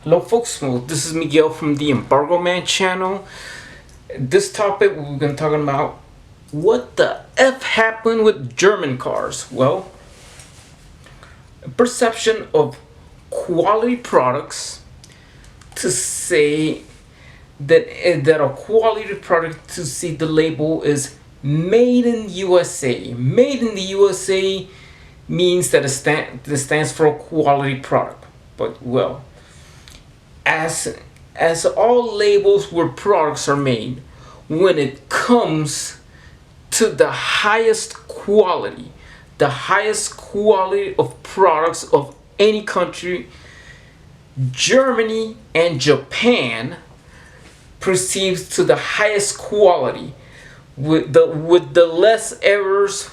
Hello folks, well, this is Miguel from the Embargo Man channel. This topic we're going to talk about what the F happened with German cars. Well, perception of quality products to say that a quality product to see the label is made in USA. Made in the USA means that it stands for a quality product. But well, as all labels where products are made, when it comes to the highest quality of products of any country, Germany and Japan perceives to the highest quality with the less errors,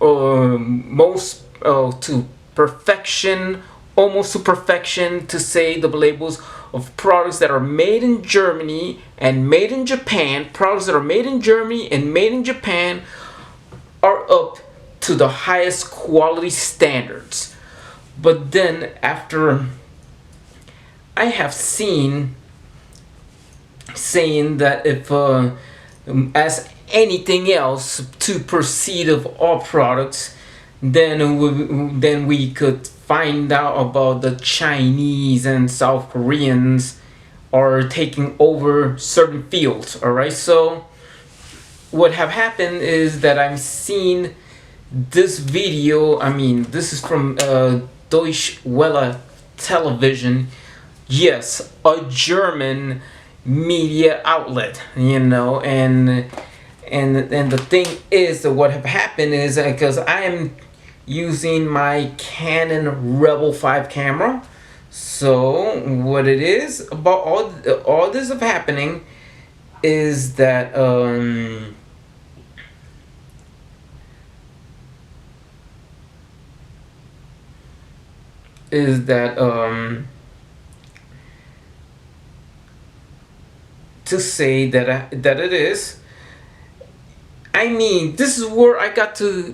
most to perfection, almost to perfection, to say the labels of products that are made in Germany and made in Japan. Products that are made in Germany and made in Japan are up to the highest quality standards. But then after I have seen saying that if as anything else to proceed of all products, then we could find out about the Chinese and South Koreans are taking over certain fields. All right, so what have happened is that I'm seeing this video. I mean, this is from Deutsche Welle television. Yes, a German media outlet, and the thing is that what have happened is because I am using my Canon Rebel 5 camera. So what it is about all this of happening is that to say that it is. I mean, this is where I got to.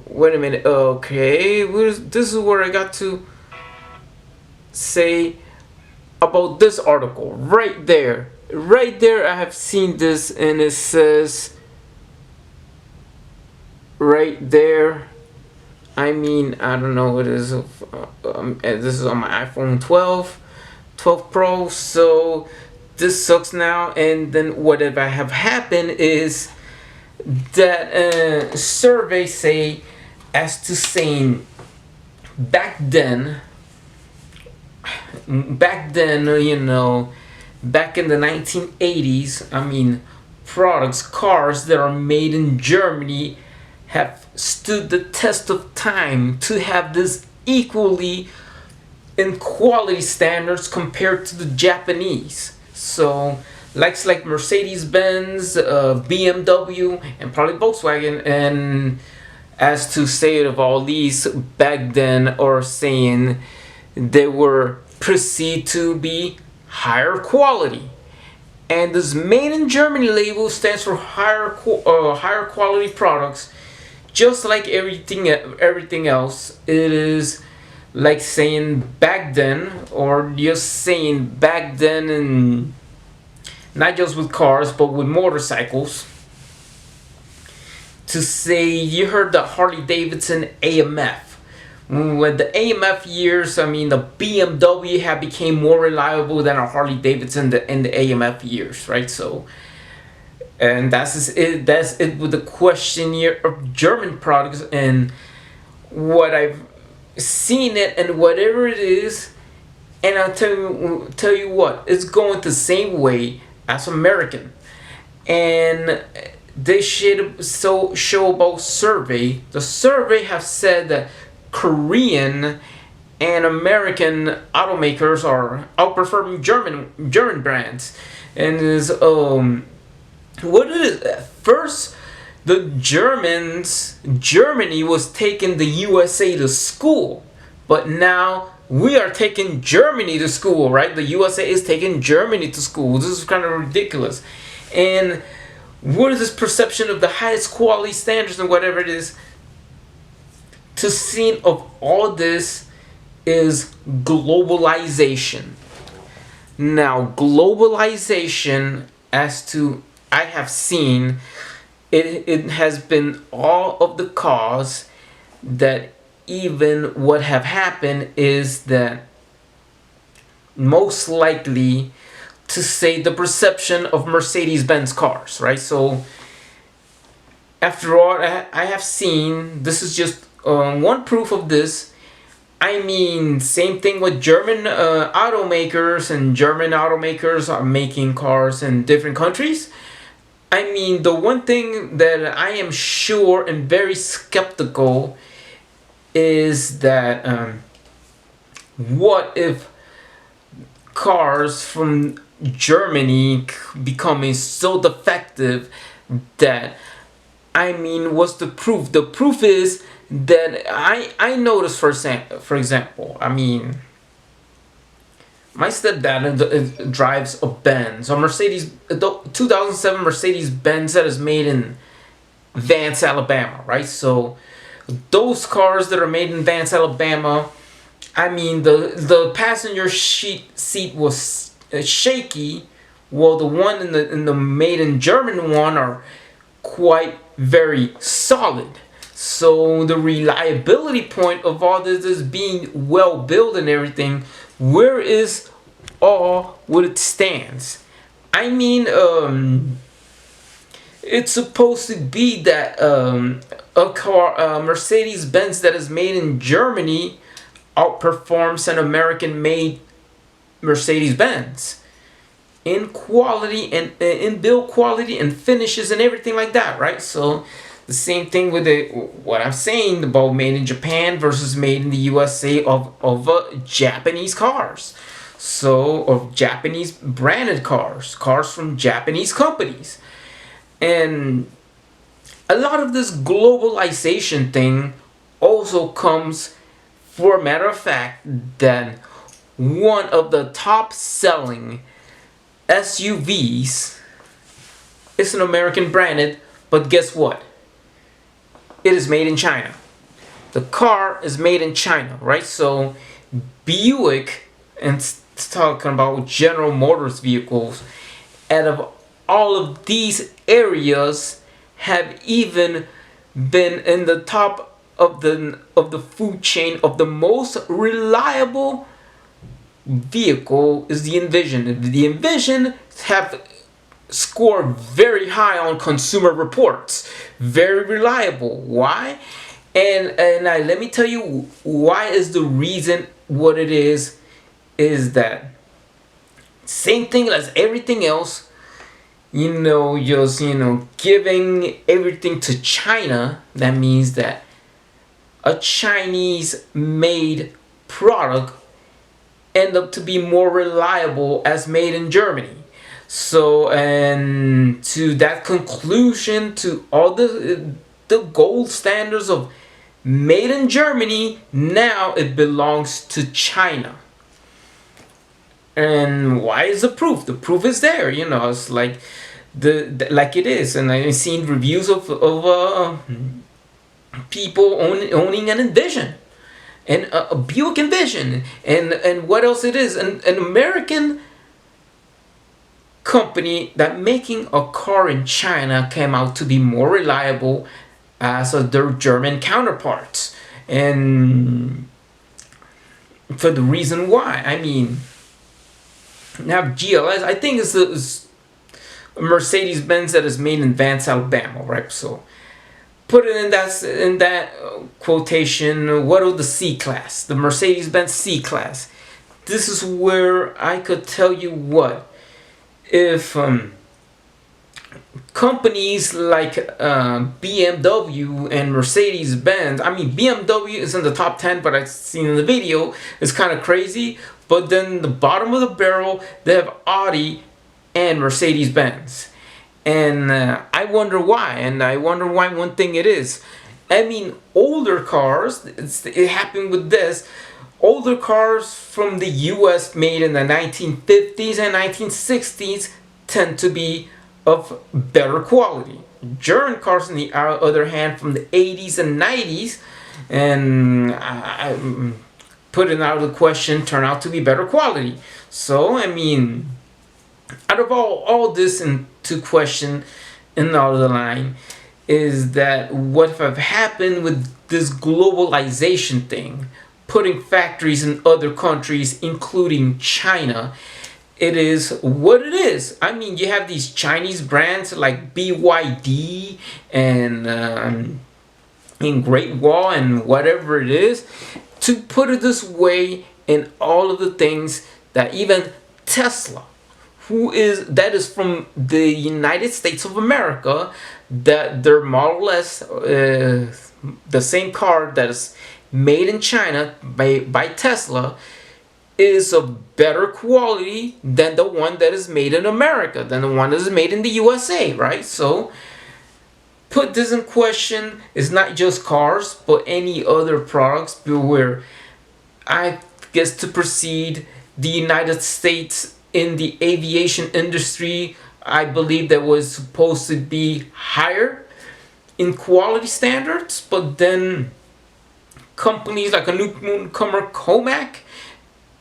Wait a minute. Okay, this is where I got to say about this article right there. Right there, I have seen this, and it says right there. I mean, I don't know what it is. This is on my iPhone 12 Pro. So this sucks now. And then what have happened is that surveys say, as to saying back then, back in the 1980s, I mean, cars that are made in Germany have stood the test of time to have this equally in quality standards compared to the Japanese. So like Mercedes-Benz, BMW, and probably Volkswagen, and as to say it of all these back then, are saying they were perceived to be higher quality. And this made in Germany label stands for higher quality products. Just like everything else, it is like saying back then, or just saying back then, and not just with cars but with motorcycles. To say, you heard the Harley Davidson AMF. With the AMF years, I mean, the BMW have became more reliable than a Harley Davidson in the AMF years, right? So, and that's it with the question here of German products, and what I've seen it, and whatever it is. And I'll tell you what, it's going the same way as American. And they show about survey. The survey have said that Korean and American automakers are outperforming German brands, and is what it is at first. The Germany was taking the USA to school, but now we are taking Germany to school, right? The USA is taking Germany to school. This is kind of ridiculous. And what is this perception of the highest quality standards and whatever it is? To see of all this is globalization. Now, globalization, as to I have seen, it has been all of the cause that even what have happened is that most likely to say the perception of Mercedes-Benz cars, right? So after all, I have seen, this is just one proof of this. I mean, same thing with German automakers, and German automakers are making cars in different countries. I mean, the one thing that I am sure and very skeptical is that what if cars from Germany becoming so defective that, I mean, what's the proof? The proof is that I noticed, for example, I mean, my stepdad drives a Benz, a Mercedes, a 2007 Mercedes Benz that is made in Vance, Alabama, right? So those cars that are made in Vance, Alabama, I mean, the passenger seat was shaky, while the one in the made in German one are quite very solid. So the reliability point of all this is being well built and everything. Where is all what it stands? I mean, it's supposed to be that a car, Mercedes Benz that is made in Germany, outperforms an American made Mercedes Benz in quality and in build quality and finishes and everything like that, right? So the same thing with what I'm saying about made in Japan versus made in the USA of Japanese cars. So, of Japanese branded cars from Japanese companies. And a lot of this globalization thing also comes, for a matter of fact, that one of the top selling SUVs is an American branded, but guess what? It is made in China. The car is made in China, right? So Buick, and talking about General Motors vehicles, out of all of these areas, have even been in the top of the food chain of the most reliable vehicle is the Envision. The Envision have scored very high on Consumer Reports. Very reliable. Why? And let me tell you why is the reason what it is that same thing as everything else, just giving everything to China. That means that a Chinese made product end up to be more reliable as made in Germany. So, and to that conclusion, to all the gold standards of made in Germany, now it belongs to China. And why is the proof? The proof is there. It's like like it is. And I've seen reviews of people owning an Envision and a Buick Envision, and what else it is, an American company that making a car in China came out to be more reliable as their German counterparts, and for the reason why, I mean, have GLS, I think it's a Mercedes-Benz that is made in Vance, Alabama, right? So put it in that quotation. What are the C-Class? The Mercedes-Benz C-Class. This is where I could tell you what, if companies like BMW and Mercedes-Benz, I mean, BMW is in the top 10, but I've seen in the video, it's kind of crazy. But then the bottom of the barrel, they have Audi and Mercedes-Benz. And I wonder why. And I wonder why one thing it is. I mean, older cars, it happened with this. Older cars from the US made in the 1950s and 1960s tend to be of better quality. German cars, on the other hand, from the 80s and 90s, and putting out the question turn out to be better quality. So I mean, out of all this into question and out of the line is that what have happened with this globalization thing, putting factories in other countries, including China. It is what it is. I mean, you have these Chinese brands like BYD and in Great Wall and whatever it is. To put it this way, in all of the things that even Tesla, that is from the United States of America, that they're Model S, the same car that is made in China by Tesla, is of better quality than the one that is made in America, than the one that is made in the USA, right? So put this in question. It's not just cars, but any other products. Where I guess to proceed, the United States in the aviation industry, I believe that was supposed to be higher in quality standards, but then companies like a newcomer Comac,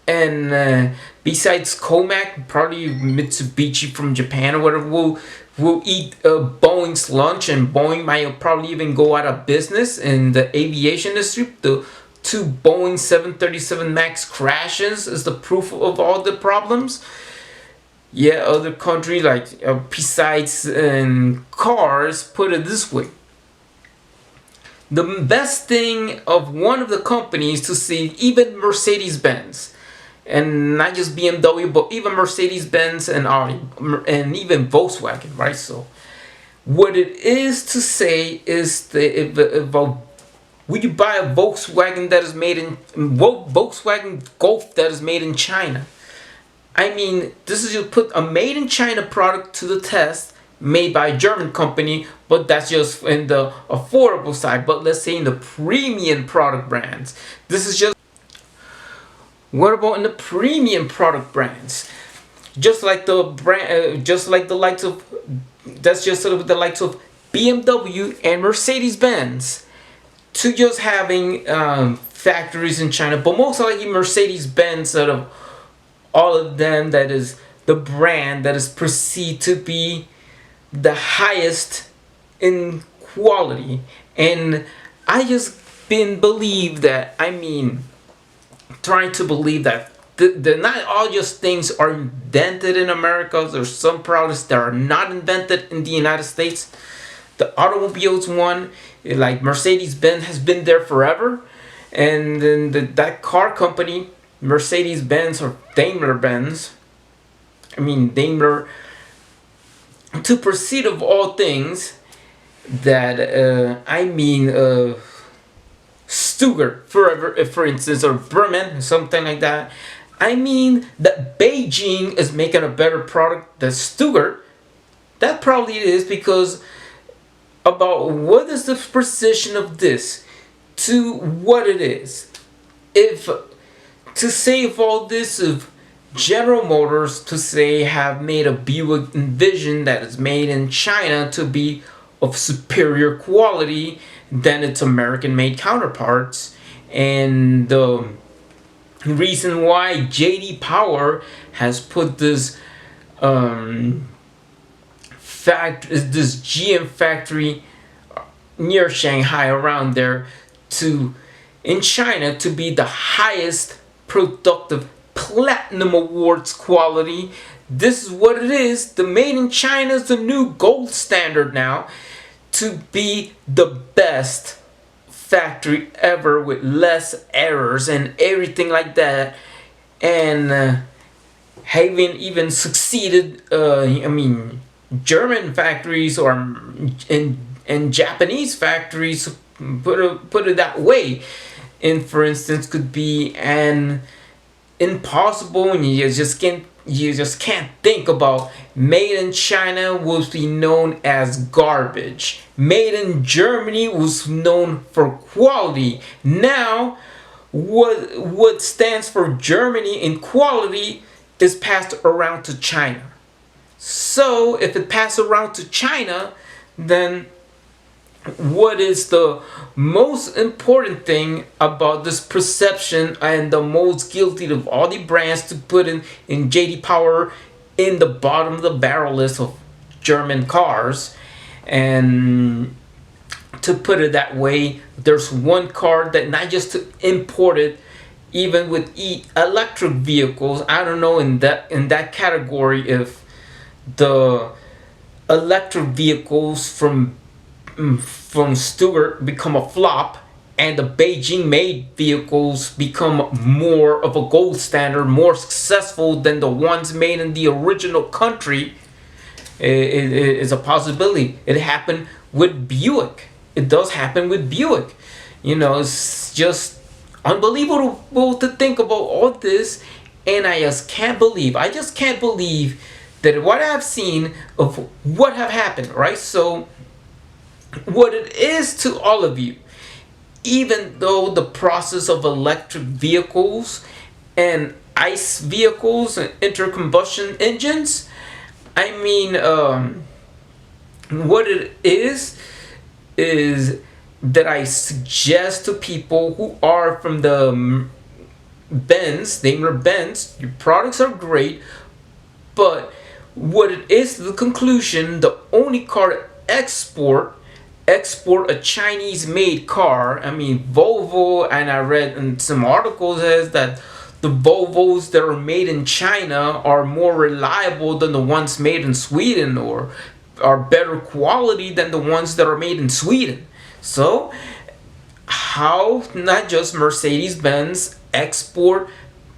and besides Comac, probably Mitsubishi from Japan or whatever will eat Boeing's lunch, and Boeing might probably even go out of business in the aviation industry. The two Boeing 737 Max crashes is the proof of all the problems. Yeah, other countries like besides cars, put it this way. The best thing of one of the companies to see, even Mercedes-Benz, and not just BMW, but even Mercedes-Benz and Audi, and even Volkswagen, right? So what it is to say is that would you buy a Volkswagen that is made in Volkswagen Golf that is made in China? I mean, this is just put a made in China product to the test, made by a German company, but that's just in the affordable side. But let's say in the premium product brands, this is just. What about in the premium product brands? Just like the brand, just like the likes of, that's just sort of the likes of BMW and Mercedes-Benz, to just having factories in China, but most likely Mercedes-Benz, sort of all of them, that is the brand that is perceived to be the highest in quality. And I just believe that, I mean, trying to believe that not all just things are invented in America. There's some products that are not invented in the United States. The automobiles one, like Mercedes-Benz, has been there forever. And then that car company, Mercedes-Benz or Daimler-Benz, I mean Daimler, to proceed of all things, that Stuttgart, for instance, or Bremen, something like that. I mean that Beijing is making a better product than Stuttgart. That probably is because about what is the precision of this to what it is. If to save all this of General Motors to say have made a Buick Envision that is made in China to be of superior quality than its American-made counterparts, and the reason why JD Power has put this this GM factory near Shanghai, around there, in China, to be the highest productive platinum awards quality. This is what it is. The made in China is the new gold standard now, to be the best factory ever with less errors and everything like that. And having even succeeded, German factories or and Japanese factories, put it that way. And for instance, could be an impossible, and you just can't think about. Made in China will be known as garbage. Made in Germany was known for quality. Now, what stands for Germany in quality is passed around to China. So if it passes around to China, then what is the most important thing about this perception and the most guilty of all the brands to put in JD Power in the bottom of the barrel list of German cars? And to put it that way, there's one car that not just to import it, even with electric vehicles. I don't know in that category if the electric vehicles from Stuttgart become a flop and the Beijing made vehicles become more of a gold standard, more successful than the ones made in the original country. It is a possibility. It happened with Buick. It does happen with Buick. It's just unbelievable to think about all this, and I just can't believe. I just can't believe that what I've seen of what have happened. Right. So, what it is to all of you, even though the process of electric vehicles and ICE vehicles and intercombustion engines, I mean, what it is that I suggest to people who are from the Daimler Benz, your products are great, but what it is, the conclusion, the only car to export a Chinese made car. I mean, Volvo, and I read in some articles says that the Volvos that are made in China are more reliable than the ones made in Sweden, or are better quality than the ones that are made in Sweden. So how not just Mercedes-Benz export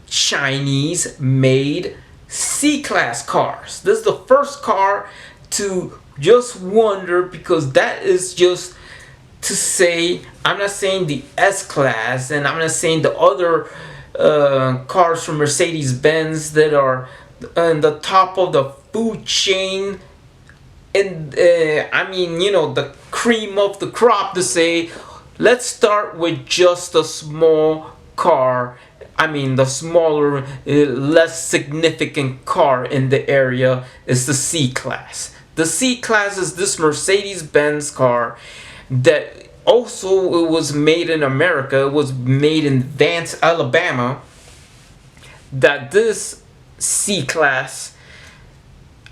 Chinese made C-Class cars? This is the first car to just wonder, because that is just to say, I'm not saying the S-Class, and I'm not saying the other cars from Mercedes-Benz that are on the top of the food chain, and I mean, the cream of the crop, to say, let's start with just a small car. I mean, the smaller, less significant car in the area is the C-Class. The C-Class is this Mercedes-Benz car that also, it was made in America. It was made in Vance, Alabama. That this C-Class,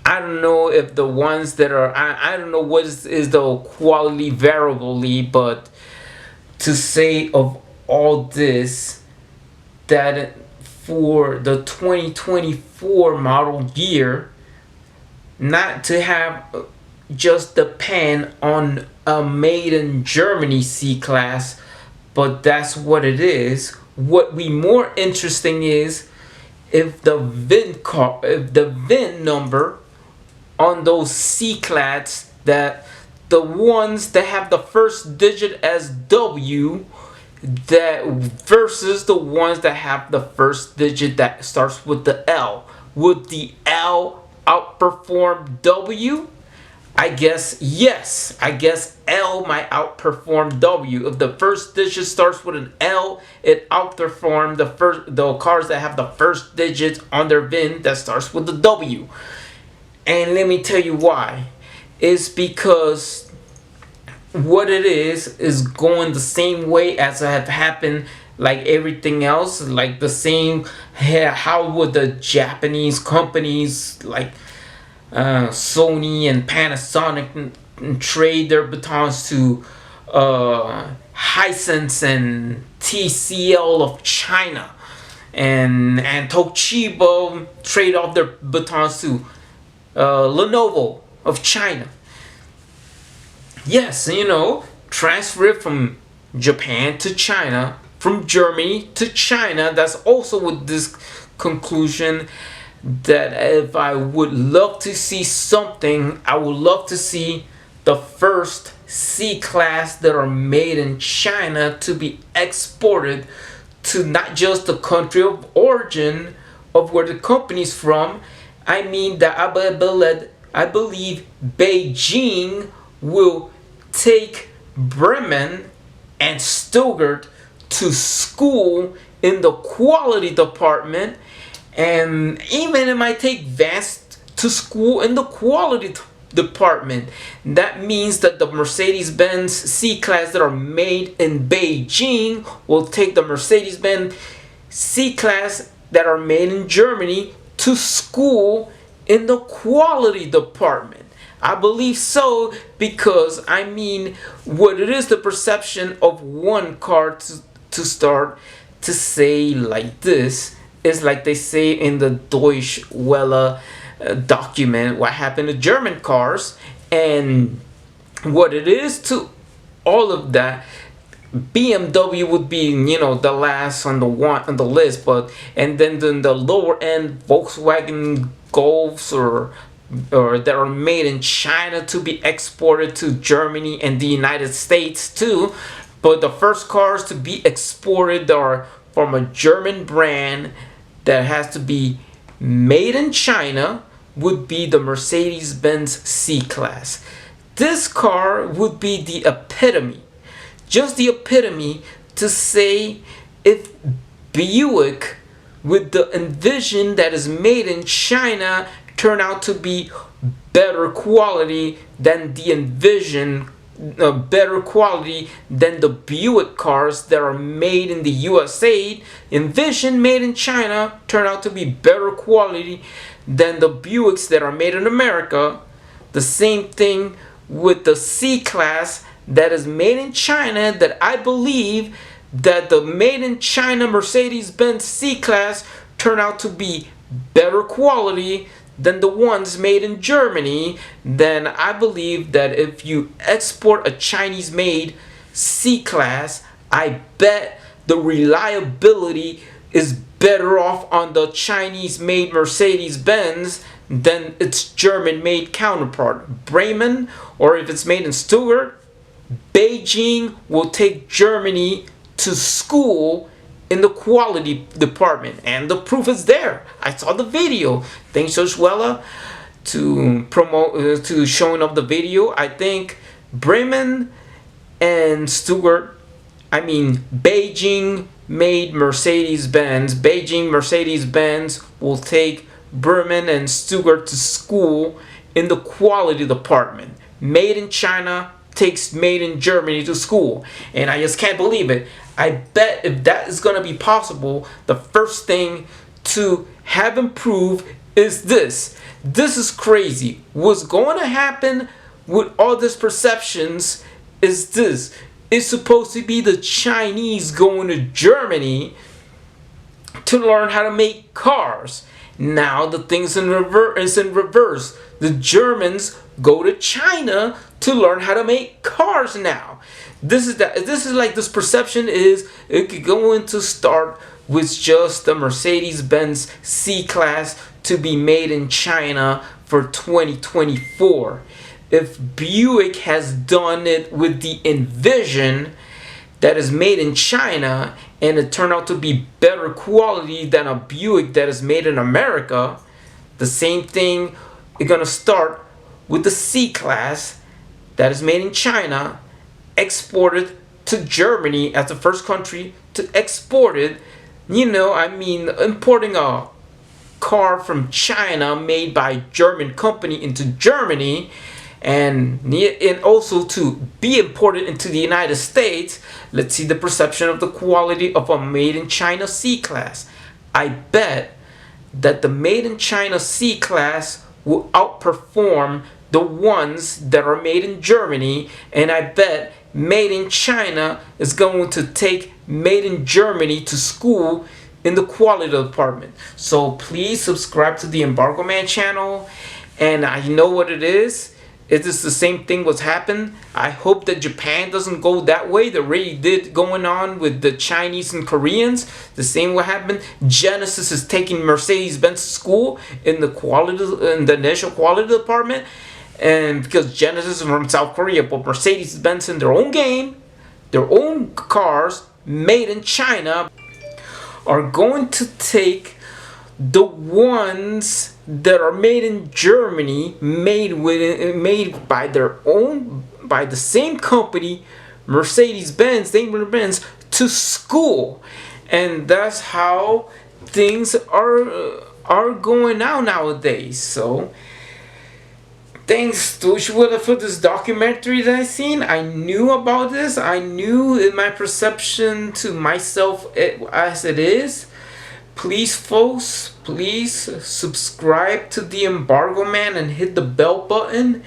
I don't know if the ones that are, I don't know what is the quality variably, but to say of all this, that for the 2024 model year, not to have just depend on a made in Germany C-Class, but that's what it is. What we more interesting is if the VIN number on those C-Class, that the ones that have the first digit as W, that versus the ones that have the first digit that starts with the L. Would the L outperform W? I guess yes. I guess L might outperform W. If the first digit starts with an L, it outperforms the cars that have the first digit on their VIN that starts with the W. And let me tell you why. It's because what it is going the same way as have happened, like everything else, like the same. How would the Japanese companies like Sony and Panasonic trade their batons to Hisense and TCL of China, and Toshiba trade off their batons to Lenovo of China? Yes, transfer it from Japan to China, from Germany to China. That's also with this conclusion that if I would love to see something, I would love to see the first C-Class that are made in China to be exported to not just the country of origin of where the company's from. I mean that I believe Beijing will take Bremen and Stuttgart to school in the quality department, and even it might take Vance to school in the quality department. That means that the Mercedes-Benz C-Class that are made in Beijing will take the Mercedes-Benz C-Class that are made in Germany to school in the quality department. I believe so, because I mean, what it is, the perception of one car to start to say like this is like they say in the Deutsche Welle document what happened to German cars, and what it is to all of that. BMW would be, the last on the list, but and then the lower end Volkswagen Golfs or that are made in China to be exported to Germany and the United States too. But the first cars to be exported are from a German brand that has to be made in China would be the Mercedes-Benz C-Class. This car would be the epitome, just the epitome to say if Buick with the Envision that is made in China turn out to be better quality than the Envision, better quality than the Buick cars that are made in the USA. Envision made in China turn out to be better quality than the Buicks that are made in America. The same thing with the C-Class that is made in China, that I believe that the made in China Mercedes-Benz C-Class turn out to be better quality than the ones made in Germany. Then I believe that if you export a Chinese made C-Class, I bet the reliability is better off on the Chinese made Mercedes-Benz than its German made counterpart. Bremen, or if it's made in Stuttgart, Beijing will take Germany to school in the quality department, and the proof is there. I saw the video. Thanks Deutsche Welle to promote to showing up the video. I think Bremen and Stuttgart, Beijing made Mercedes-Benz. Beijing Mercedes-Benz will take Bremen and Stuttgart to school in the quality department. Made in China takes made in Germany to school, and I just can't believe it. I bet if that is going to be possible, the first thing to have improved is this. This is crazy. What's going to happen with all these perceptions is this. It's supposed to be the Chinese going to Germany to learn how to make cars. Now the thing's in reverse. The Germans go to China to learn how to make cars now. This is like this perception is it could go into start with just the Mercedes-Benz C-Class to be made in China for 2024. If Buick has done it with the Envision that is made in China and it turned out to be better quality than a Buick that is made in America, the same thing is going to start with the C-Class that is made in China, exported to Germany as the first country to export it. Importing a car from China made by German company into Germany, and also to be imported into the United States. Let's see the perception of the quality of a made in China C-Class. I bet that the made in China C-Class will outperform the ones that are made in Germany, and I bet made in China is going to take made in Germany to school in the quality department. So please subscribe to the Embargo Man channel, and I know what it is. It is the same thing what's happened. I hope that Japan doesn't go that way. They already did going on with the Chinese and Koreans. The same what happened. Genesis is taking Mercedes-Benz to school in the initial quality department. And because Genesis is from South Korea, but Mercedes-Benz in their own game, their own cars made in China, are going to take the ones that are made in Germany, made by the same company, Mercedes-Benz, to school, and that's how things are going out nowadays. So Thanks, Deutsche Welle, for this documentary that I seen. I knew about this. I knew in my perception to myself as it is. Please, folks, please subscribe to the Embargo Man and hit the bell button.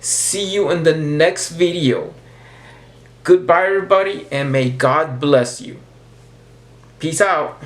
See you in the next video. Goodbye, everybody, and may God bless you. Peace out.